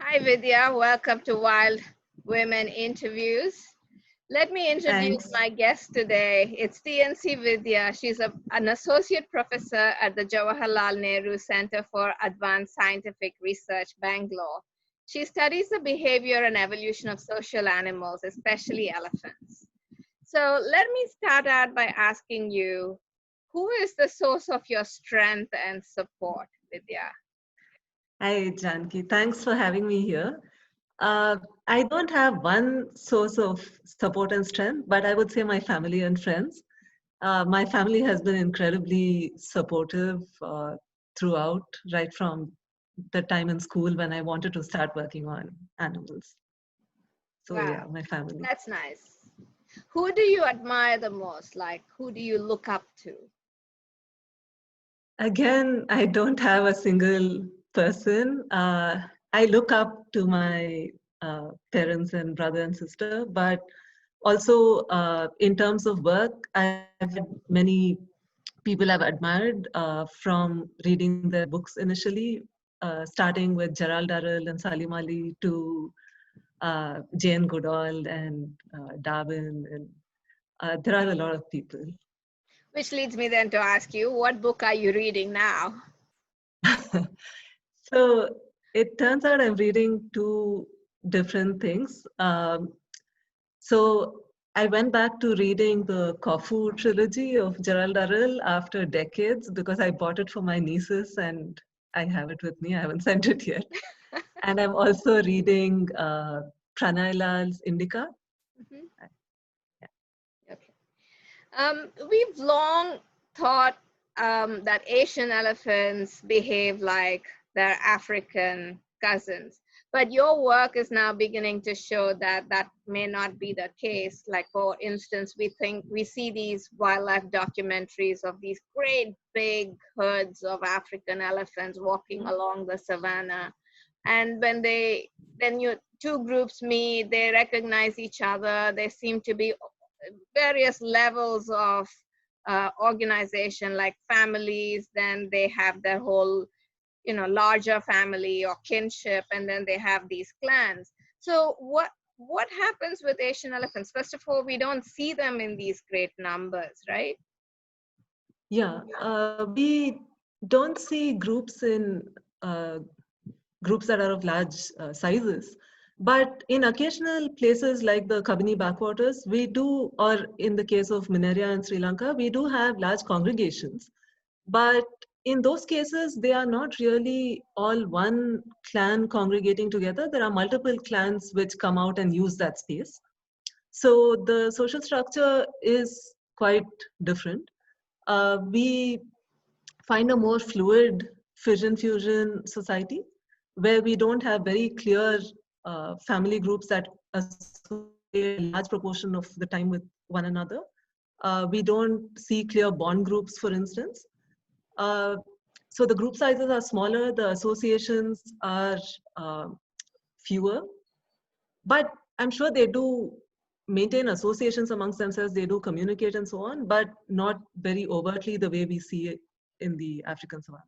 Hi Vidya, welcome to Wild Women Interviews. Let me introduce Thanks. my guest today. It's TNC Vidya. She's an associate professor at the Jawaharlal Nehru Center for Advanced Scientific Research, Bangalore. She studies the behavior and evolution of social animals, especially elephants. So let me start out by asking you, who is the source of your strength and support, Vidya? Hi, Janki. Thanks for having me here. Uh, I don't have one source of support and strength, but I would say my family and friends. My family has been incredibly supportive throughout, right from the time in school when I wanted to start working on animals. So, Wow, yeah, my family. that's nice. Who do you admire the most? Like, who do you look up to? Again, I don't have a single person. I look up to my parents and brother and sister, but also in terms of work, I've had many people I've admired from reading their books initially, starting with Gerald Durrell and Salim Ali to Jane Goodall and Darwin. And there are a lot of people. Which leads me then to ask you, what book are you reading now? So it turns out I'm reading two different things. So I went back to reading the Corfu trilogy of Gerald Durrell after decades because I bought it for my nieces and I have it with me. I haven't sent it yet. And I'm also reading Pranay Lal's Indica. Mhm. Yeah. Okay. We've long thought that Asian elephants behave like their African cousins, but your work is now beginning to show that that may not be the case. Like, for instance, we see these wildlife documentaries of these great big herds of African elephants walking along the savannah, and when you two groups meet, they recognize each other. There seem to be various levels of organization, like families. Then they have their whole, larger family or kinship, and then they have these clans. So what happens with Asian elephants? First of all, we don't see them in these great numbers, right? Yeah. We don't see groups in groups that are of large sizes. But in occasional places like the Kabini backwaters, we do, or in the case of Mineria in Sri Lanka, we do have large congregations. But in those cases, they are not really all one clan congregating together. There are multiple clans which come out and use that space. So the social structure is quite different. We find a more fluid fission fusion society where we don't have very clear family groups that associate a large proportion of the time with one another. We don't see clear bond groups, for instance. Uh, so the group sizes are smaller, the associations are uh, fewer, but I'm sure they do maintain associations amongst themselves, they do communicate and so on, but not very overtly the way we see it in the African savannah.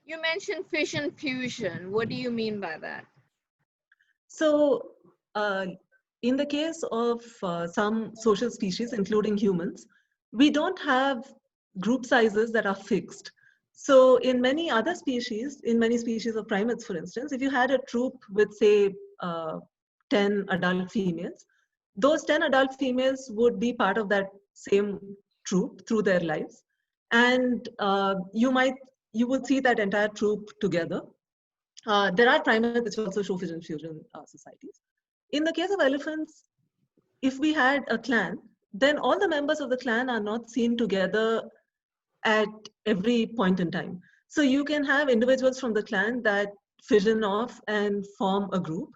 You mentioned fission fusion. What do you mean by that? So, in the case of some social species, including humans, we don't have group sizes that are fixed. So, in many other species, in many species of primates, for instance, if you had a troop with, say, 10 adult females, those 10 adult females would be part of that same troop through their lives. And you would see that entire troop together. There are primates which also show fission fusion societies. In the case of elephants, if we had a clan, then all the members of the clan are not seen together at every point in time. So you can have individuals from the clan that fission off and form a group.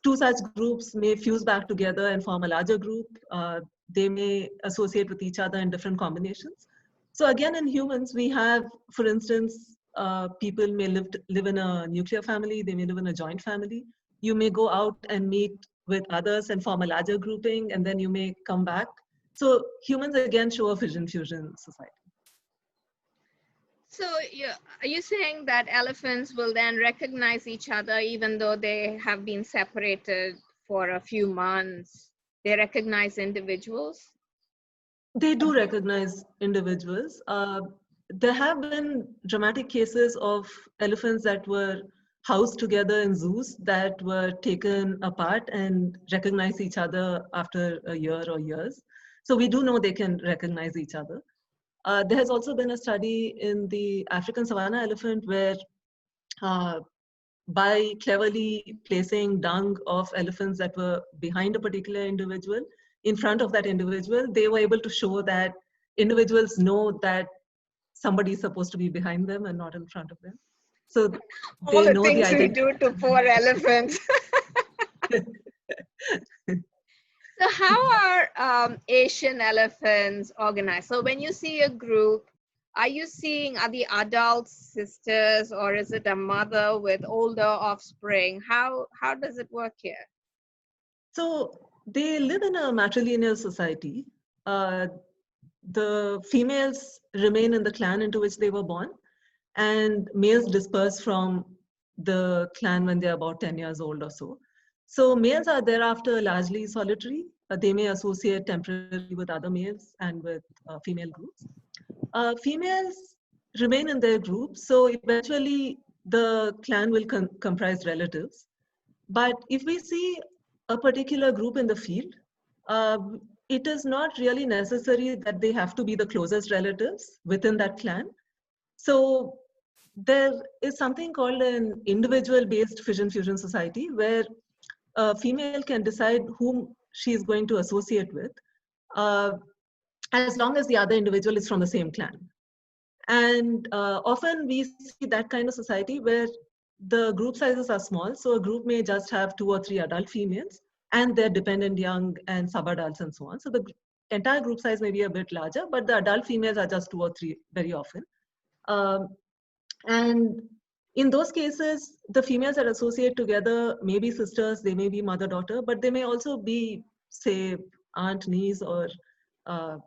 Two such groups may fuse back together and form a larger group. They may associate with each other in different combinations. So again, in humans, we have, for instance, people may live in a nuclear family, they may live in a joint family. You may go out and meet with others and form a larger grouping, and then you may come back. So humans again show a fission fusion society. So are you saying that elephants will then recognize each other even though they have been separated for a few months? They recognize individuals? They do recognize individuals. There have been dramatic cases of elephants that were housed together in zoos that were taken apart and recognize each other after a year or years. So we do know they can recognize each other. There has also been a study in the African savanna elephant where uh, by cleverly placing dung of elephants that were behind a particular individual in front of that individual, they were able to show that individuals know that somebody is supposed to be behind them and not in front of them. So All they the know the things we identity. do to poor elephants. So how are Asian elephants organized? So when you see a group, are the adults sisters, or is it a mother with older offspring? How does it work here? So they live in a matrilineal society. The females remain in the clan into which they were born, and males disperse from the clan when they're about 10 years old or so. So males are thereafter largely solitary. They may associate temporarily with other males and with female groups. Females remain in their groups, so eventually the clan will comprise relatives. But if we see a particular group in the field, uh, it is not really necessary that they have to be the closest relatives within that clan. So there is something called an individual-based fission-fusion society where a female can decide whom she is going to associate with, uh, as long as the other individual is from the same clan. And often we see that kind of society where the group sizes are small. So a group may just have 2 or 3 adult females and their dependent young and subadults and so on. So the entire group size may be a bit larger, but the adult females are just 2 or 3 very often. Um, and in those cases, the females that associate together may be sisters, they may be mother-daughter, but they may also be, say, aunt, niece, or uh,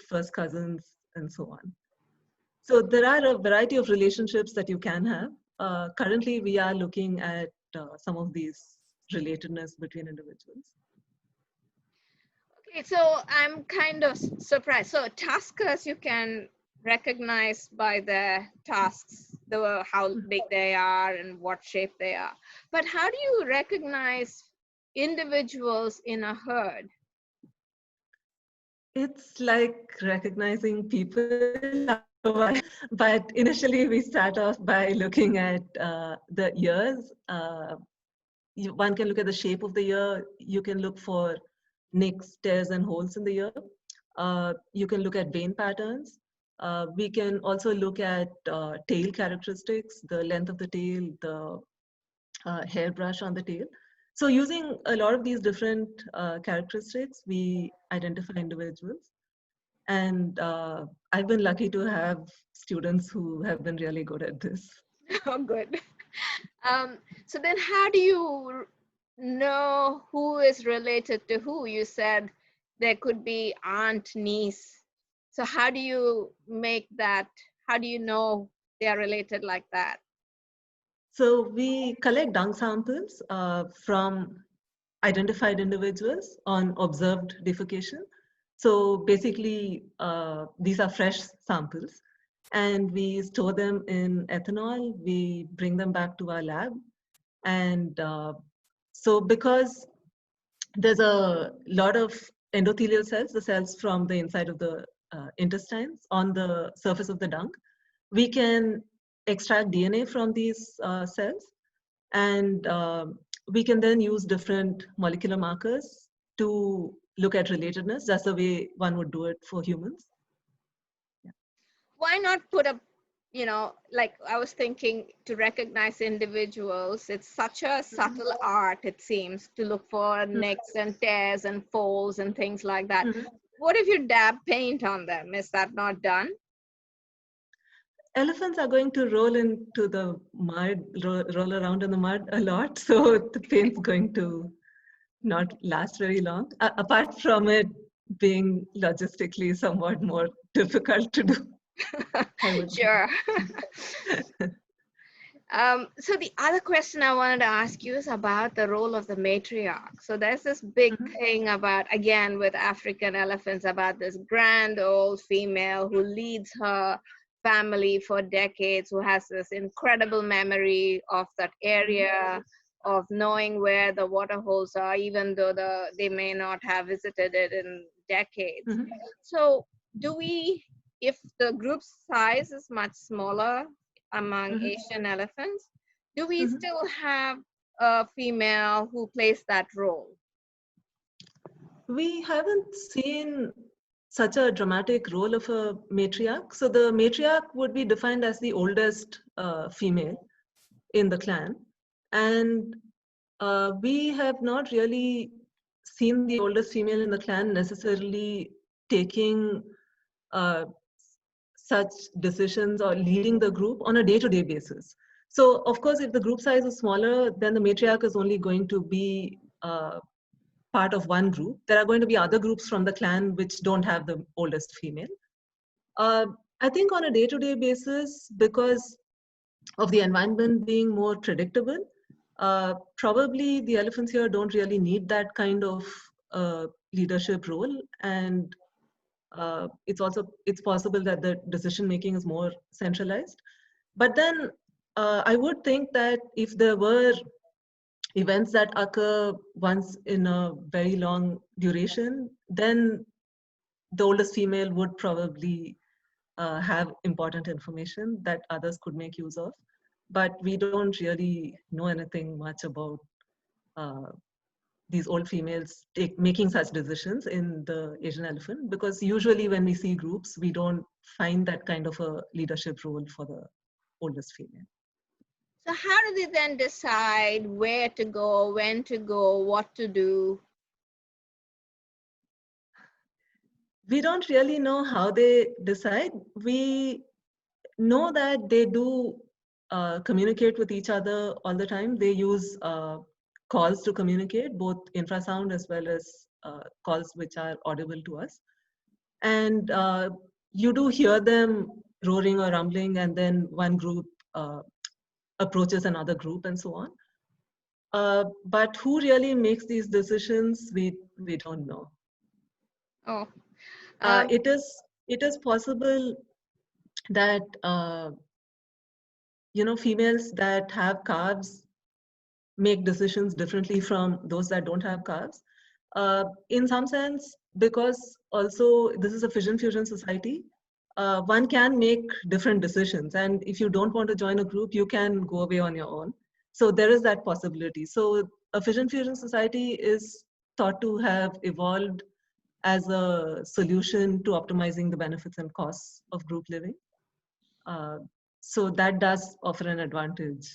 first cousins and so on. So there are a variety of relationships that you can have. Currently, we are looking at some of these relatedness between individuals. Okay, so I'm kind of surprised. So taskers you can recognize by their tusks, how big they are and what shape they are. But how do you recognize individuals in a herd? It's like recognizing people after a while, but initially we start off by looking at the ears. One can look at the shape of the ear. You can look for nicks, tears, and holes in the ear. You can look at vein patterns. We can also look at tail characteristics, the length of the tail, the hairbrush on the tail. So using a lot of these different characteristics, we identify individuals. And I've been lucky to have students who have been really good at this. Oh, good. So then how do you know who is related to who? You said there could be aunt, niece. So how do you make that? How do you know they are related like that? So we collect dung samples from identified individuals on observed defecation. So basically, these are fresh samples, and we store them in ethanol. We bring them back to our lab. And so because there's a lot of endothelial cells, the cells from the inside of the intestines on the surface of the dung, we can extract DNA from these cells, and we can then use different molecular markers to look at relatedness, just the way one would do it for humans. Yeah. Why not put a, like I was thinking, to recognize individuals, it's such a subtle art, it seems, to look for nicks and tears and folds and things like that. Mm-hmm. What if you dab paint on them? Is that not done? Elephants are going to roll into the mud, roll around in the mud a lot, so the paint's going to not last very long, apart from it being logistically somewhat more difficult to do. I would. Sure. So the other question I wanted to ask you is about the role of the matriarch. So there's this big Mhm, thing about, again, with African elephants, about this grand old female who leads her family for decades, who has this incredible memory of that mhm, area, of knowing where the water holes are, even though they may not have visited it in decades. mhm, So do we, if the group size is much smaller among mhm, Asian elephants, do we mhm. still have a female who plays that role? We haven't seen such a dramatic role of a matriarch. So the matriarch would be defined as the oldest female in the clan. And we have not really seen the oldest female in the clan necessarily taking uh, such decisions or leading the group on a day-to-day basis. So, of course, if the group size is smaller, then the matriarch is only going to be part of one group. There are going to be other groups from the clan which don't have the oldest female. Uh, I think on a day-to-day basis, because of the environment being more predictable, probably the elephants here don't really need that kind of leadership role, and it's possible that the decision making is more centralized. But then I would think that if there were events that occur once in a very long duration, then the oldest female would probably have important information that others could make use of. But we don't really know anything much about uh, these old females making such decisions in the Asian elephant, because usually when we see groups, we don't find that kind of a leadership role for the oldest female. So how do they then decide where to go, when to go, what to do? We don't really know how they decide. We know that they do communicate with each other all the time. They use calls to communicate, both infrasound as well as calls which are audible to us. And you do hear them roaring or rumbling, and then one group uh, approaches another group and so on. But who really makes these decisions, we don't know. Oh, Uh, um, it is it is possible that females that have calves make decisions differently from those that don't have calves. In some sense, because also this is a fission fusion society, one can make different decisions. And if you don't want to join a group, you can go away on your own. So there is that possibility. So a fission fusion society is thought to have evolved as a solution to optimizing the benefits and costs of group living. Uh, so that does offer an advantage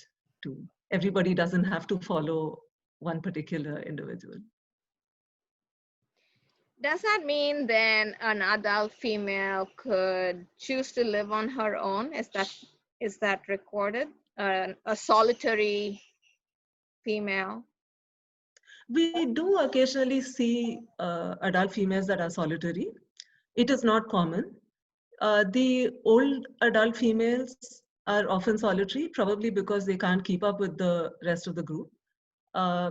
too. Everybody doesn't have to follow one particular individual. does that mean then an adult female could choose to live on her own? Is that recorded? A solitary female? We do occasionally see adult females that are solitary. It is not common. The old adult females are often solitary, probably because they can't keep up with the rest of the group. Uh,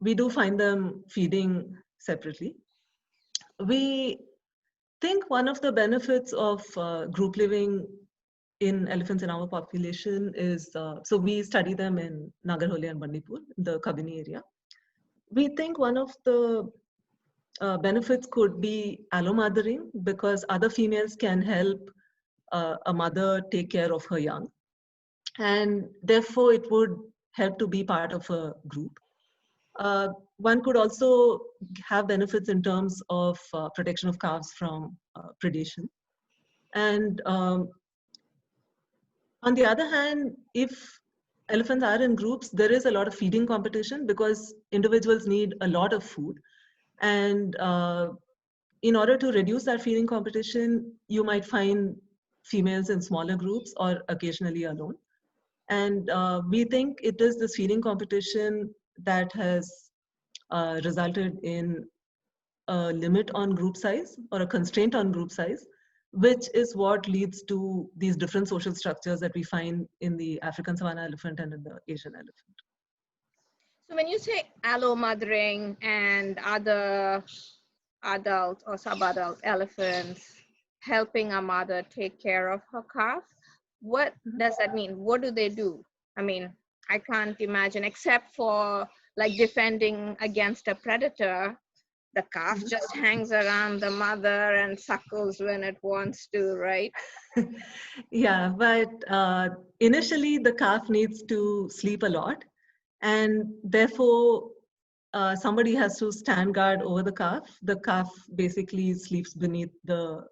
we do find them feeding separately. We think one of the benefits of group living in elephants in our population is, so we study them in Nagarhole and Bandipur, the Kabini area. We think one of the benefits could be allomothering, because other females can help a mother take care of her young. And therefore, it would help to be part of a group. One could also have benefits in terms of protection of calves from predation. And on the other hand, if elephants are in groups, there is a lot of feeding competition because individuals need a lot of food. And in order to reduce that feeding competition, you might find females in smaller groups or occasionally alone. And we think it is this feeding competition that has resulted in a limit on group size or a constraint on group size. which is what leads to these different social structures that we find in the African savanna elephant and in the Asian elephant. So when you say allomothering and other adult or subadult elephants helping a mother take care of her calf, what does that mean? What do they do? I mean, I can't imagine, except for like defending against a predator, the calf just hangs around the mother and suckles when it wants to, right? Yeah, but initially the calf needs to sleep a lot, and therefore somebody has to stand guard over the calf. The calf basically sleeps beneath the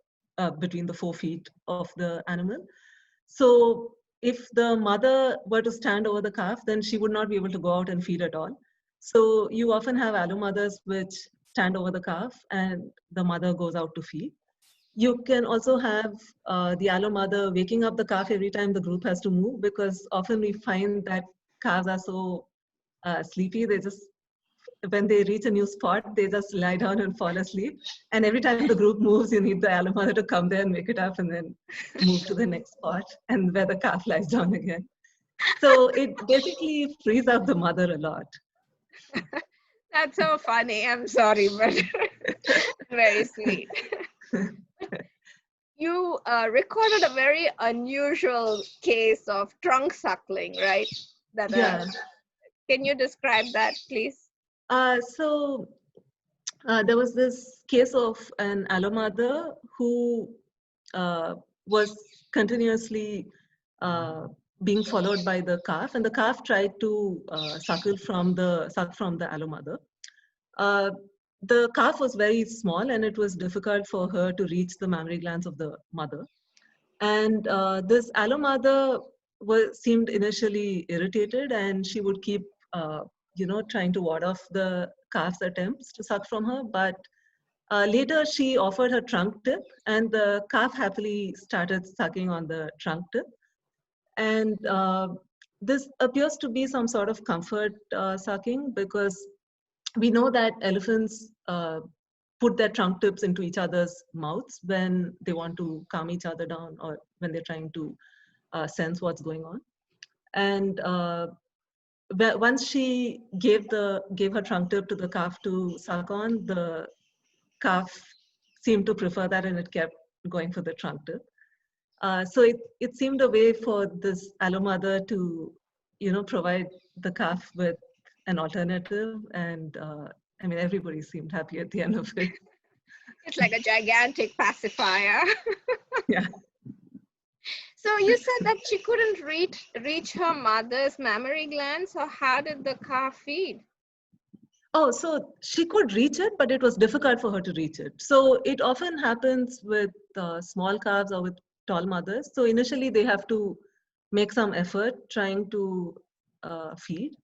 between the 4 feet of the animal. So if the mother were to stand over the calf, then she would not be able to go out and feed at all. So you often have allo mothers which stand over the calf and the mother goes out to feed. You can also have the allo mother waking up the calf every time the group has to move, because often we find that calves are so sleepy. They just, when they reach a new spot, they just lie down and fall asleep. And every time the group moves, you need the allo mother to come there and wake it up and then move to the next spot and where the calf lies down again. So it basically frees up the mother a lot. That's so funny. I'm sorry, but very sweet. You recorded a very unusual case of trunk suckling, right? That Yeah. Can you describe that, please? So there was this case of an allo mother who was continuously being followed by the calf, and the calf tried to suck from the allo mother. The calf was very small, and it was difficult for her to reach the mammary glands of the mother. And this allo mother seemed initially irritated, and she would keep, trying to ward off the calf's attempts to suck from her. But later, she offered her trunk tip, and the calf happily started sucking on the trunk tip. And this appears to be some sort of comfort sucking, because we know that elephants put their trunk tips into each other's mouths when they want to calm each other down or when they're trying to sense what's going on. And once she gave her trunk tip to the calf to suck on, the calf seemed to prefer that, and it kept going for the trunk tip. So it seemed a way for this allo mother to, provide the calf with an alternative, and I mean, everybody seemed happy at the end of it. It's like a gigantic pacifier. Yeah. So you said that she couldn't reach her mother's mammary glands, so how did the calf feed? Oh, so she could reach it, but it was difficult for her to reach it. So it often happens with small calves or with tall mothers. So initially they have to make some effort trying to feed.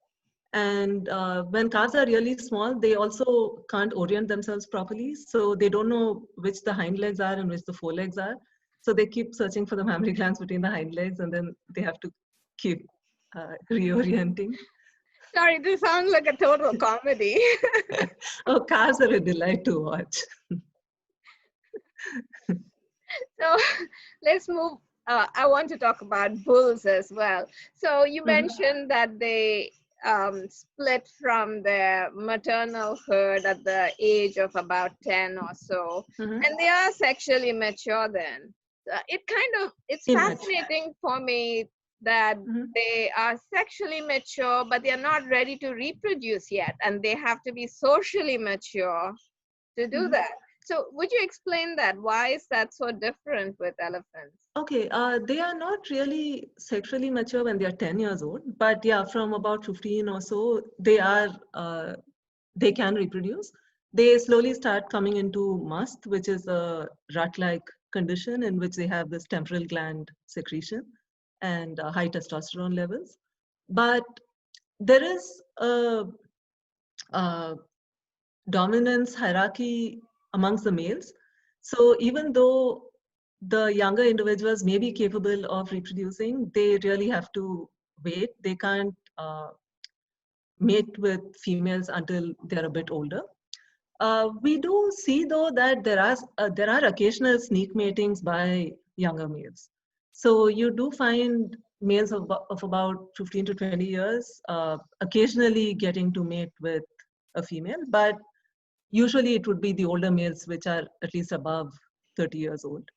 And when calves are really small, they also can't orient themselves properly. So they don't know which the hind legs are and which the forelegs are. So they keep searching for the mammary glands between the hind legs, and then they have to keep reorienting. Sorry, this sounds like a total comedy. Oh, calves are a delight to watch. So let's move. I want to talk about bulls as well. So you mentioned that they split from their maternal herd at the age of about 10 or so, and they are sexually mature then. It's fascinating for me that they are sexually mature, but they are not ready to reproduce yet, and they have to be socially mature to do that. So would you explain that? Why is that so different with elephants? Okay, they are not really sexually mature when they are 10 years old, but yeah, from about 15 or so, they can reproduce. They slowly start coming into must, which is a rut-like condition in which they have this temporal gland secretion and high testosterone levels. But there is a dominance hierarchy amongst the males. So even though the younger individuals may be capable of reproducing, they really have to wait. They can't mate with females until they're a bit older. We do see though that there are occasional sneak matings by younger males. So you do find males of about 15 to 20 years occasionally getting to mate with a female, but usually it would be the older males which are at least above 30 years old.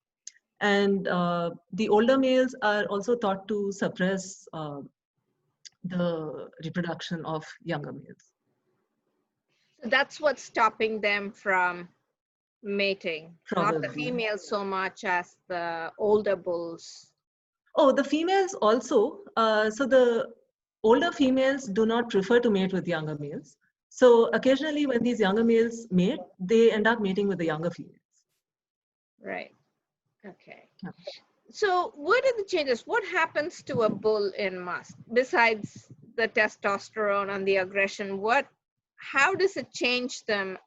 And the older males are also thought to suppress the reproduction of younger males. So that's what's stopping them from mating, not the Probably. females so much as the older bulls. Oh, the females also. So the older females do not prefer to mate with younger males. So occasionally when these younger males mate, they end up mating with the younger females. Right. Okay. Yeah. So what are the changes? What happens to a bull in musth besides the testosterone and the aggression? How does it change them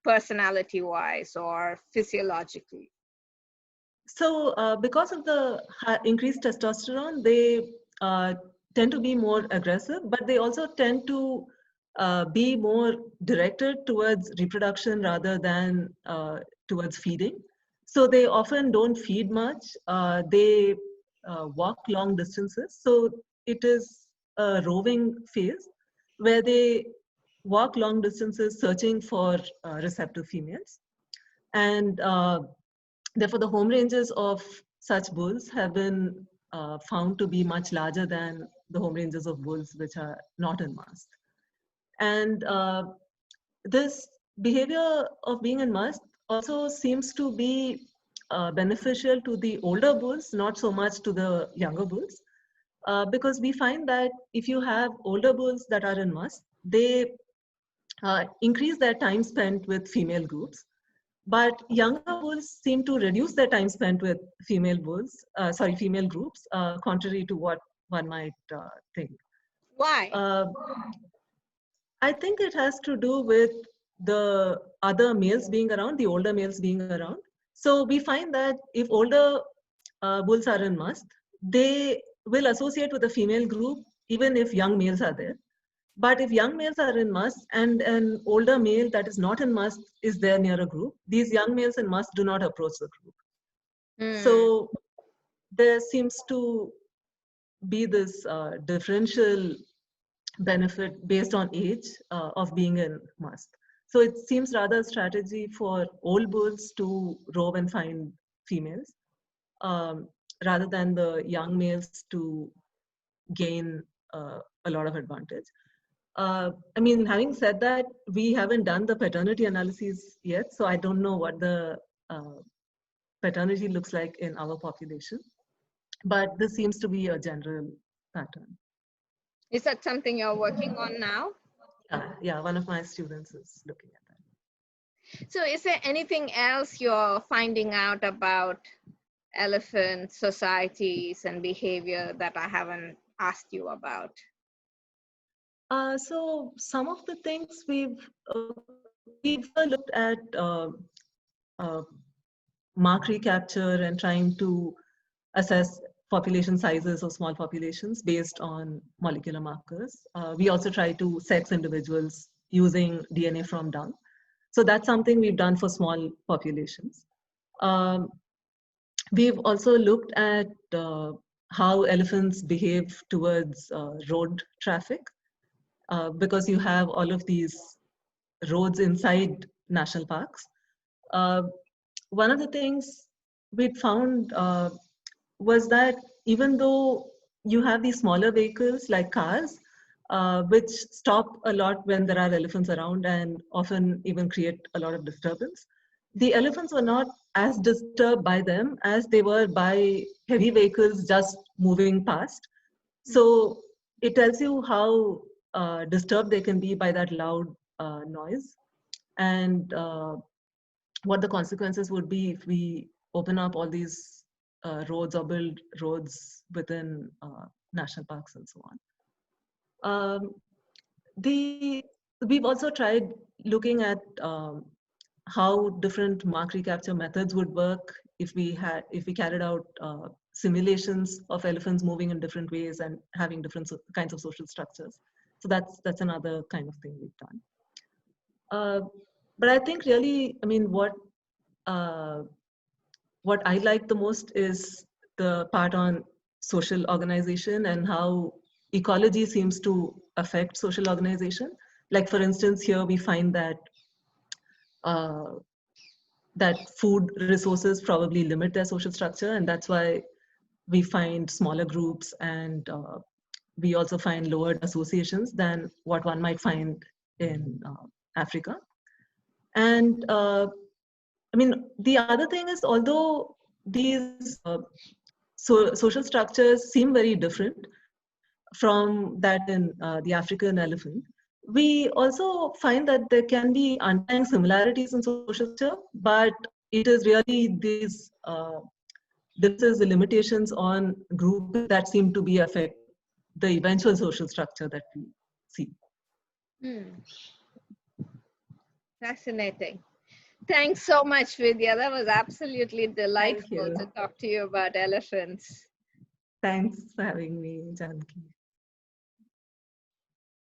personality wise or physiologically? So because of the increased testosterone, they uh, tend to be more aggressive, but they also tend to be more directed towards reproduction rather than towards feeding. So they often don't feed much. They walk long distances. So it is a roving phase where they walk long distances searching for receptive females. And therefore, the home ranges of such bulls have been found to be much larger than the home ranges of bulls which are not in must. And this behavior of being in must also seems to be beneficial to the older bulls, not so much to the younger bulls. Because we find that if you have older bulls that are in must, they increase their time spent with female groups. But younger bulls seem to reduce their time spent with female groups, contrary to what one might think. Why? Uh, I think it has to do with the other males being around, the older males being around. So we find that if older bulls are in must, they will associate with a female group even if young males are there. But if young males are in must and an older male that is not in must is there near a group, these young males in must do not approach the group. So there seems to be this differential benefit based on age of being in must. So it seems rather a strategy for old bulls to rove and find females um, rather than the young males to gain a lot of advantage. I mean, having said that, we haven't done the paternity analyses yet, so I don't know what the paternity looks like in our population. But this seems to be a general pattern. Is that something you're working on now? Yeah, one of my students is looking at that. So is there anything else you're finding out about elephant societies and behavior that I haven't asked you about? So some of the things we've looked at uh, mark recapture and trying to assess population sizes of small populations based on molecular markers. We also try to sex individuals using DNA from dung. So that's something we've done for small populations. Um, we've also looked at how elephants behave towards road traffic because you have all of these roads inside national parks. Uh, One of the things we'd found was that even though you have these smaller vehicles like cars, which stop a lot when there are elephants around and often even create a lot of disturbance, the elephants were not as disturbed by them as they were by heavy vehicles just moving past. So it tells you how disturbed they can be by that loud noise and what the consequences would be if we open up all these roads or build roads within national parks and so on. The We've also tried looking at how different mark recapture methods would work if we carried out simulations of elephants moving in different ways and having different kinds of social structures. So that's another kind of thing we've done. But I think really, I mean, what I like the most is the part on social organization and how ecology seems to affect social organization. Like for instance, here we find uh, that food resources probably limit their social structure, and that's why we find smaller groups, and we also find lowered associations than what one might find in Africa. And I mean, the other thing is, although these social structures seem very different from that in the African elephant, we also find that there can be underlying similarities in social structure, but it is really these differences, the limitations on groups that seem to be affect the eventual social structure that we see. Fascinating. Thanks so much, Vidya. That was absolutely delightful to talk to you about elephants. Thanks for having me, Janaki.